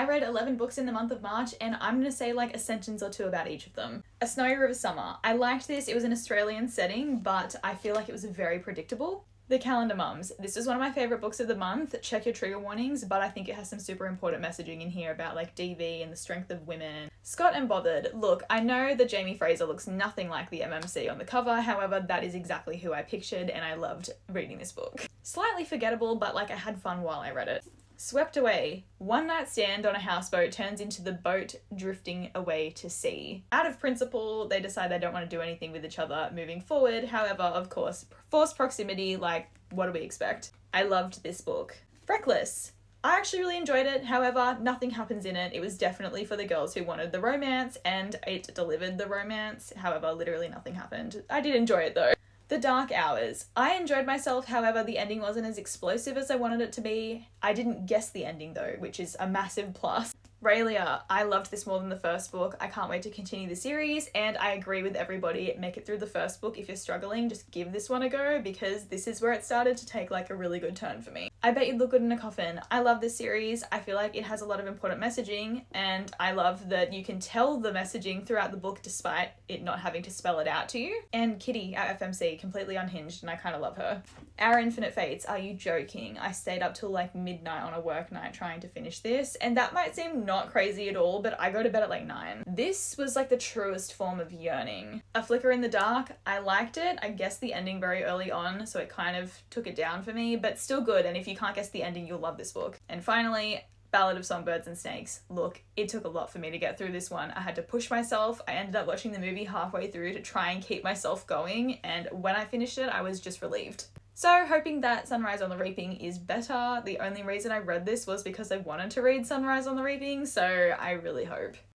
I read 11 books in the month of March, and I'm gonna say like a sentence or two about each of them. A Snowy River Summer. I liked this. It was an Australian setting, but I feel like it was very predictable. The Calendar Mums. This is one of my favourite books of the month. Check your trigger warnings, but I think it has some super important messaging in here about like DV and the strength of women. Scott and Bothered. Look, I know that Jamie Fraser looks nothing like the MMC on the cover, however, that is exactly who I pictured, and I loved reading this book. Slightly forgettable, but like I had fun while I read it. Swept Away. One night stand on a houseboat turns into the boat drifting away to sea. Out of principle, they decide they don't want to do anything with each other moving forward. However, of course, forced proximity, like, what do we expect? I loved this book. Reckless. I actually really enjoyed it. However, nothing happens in it. It was definitely for the girls who wanted the romance, and it delivered the romance. However, literally nothing happened. I did enjoy it though. The Dark Hours. I enjoyed myself, however, the ending wasn't as explosive as I wanted it to be. I didn't guess the ending though, which is a massive plus. Raylia. I loved this more than the first book. I can't wait to continue the series, and I agree with everybody. Make it through the first book. If you're struggling, just give this one a go, because this is where it started to take like a really good turn for me. I Bet You'd Look Good in a Coffin. I love this series. I feel like it has a lot of important messaging, and I love that you can tell the messaging throughout the book despite it not having to spell it out to you. And Kitty at FMC, completely unhinged, and I kind of love her. Our Infinite Fates. Are you joking? I stayed up till like midnight on a work night trying to finish this, and that might seem not crazy at all, but I go to bed at like 9. This was like the truest form of yearning. A Flicker in the Dark. I liked it. I guessed the ending very early on, so it kind of took it down for me, but still good, and if you can't guess the ending, you'll love this book. And finally, Ballad of Songbirds and Snakes. Look, it took a lot for me to get through this one. I had to push myself. I ended up watching the movie halfway through to try and keep myself going, and when I finished it, I was just relieved. So, hoping that Sunrise on the Reaping is better. The only reason I read this was because I wanted to read Sunrise on the Reaping, so I really hope.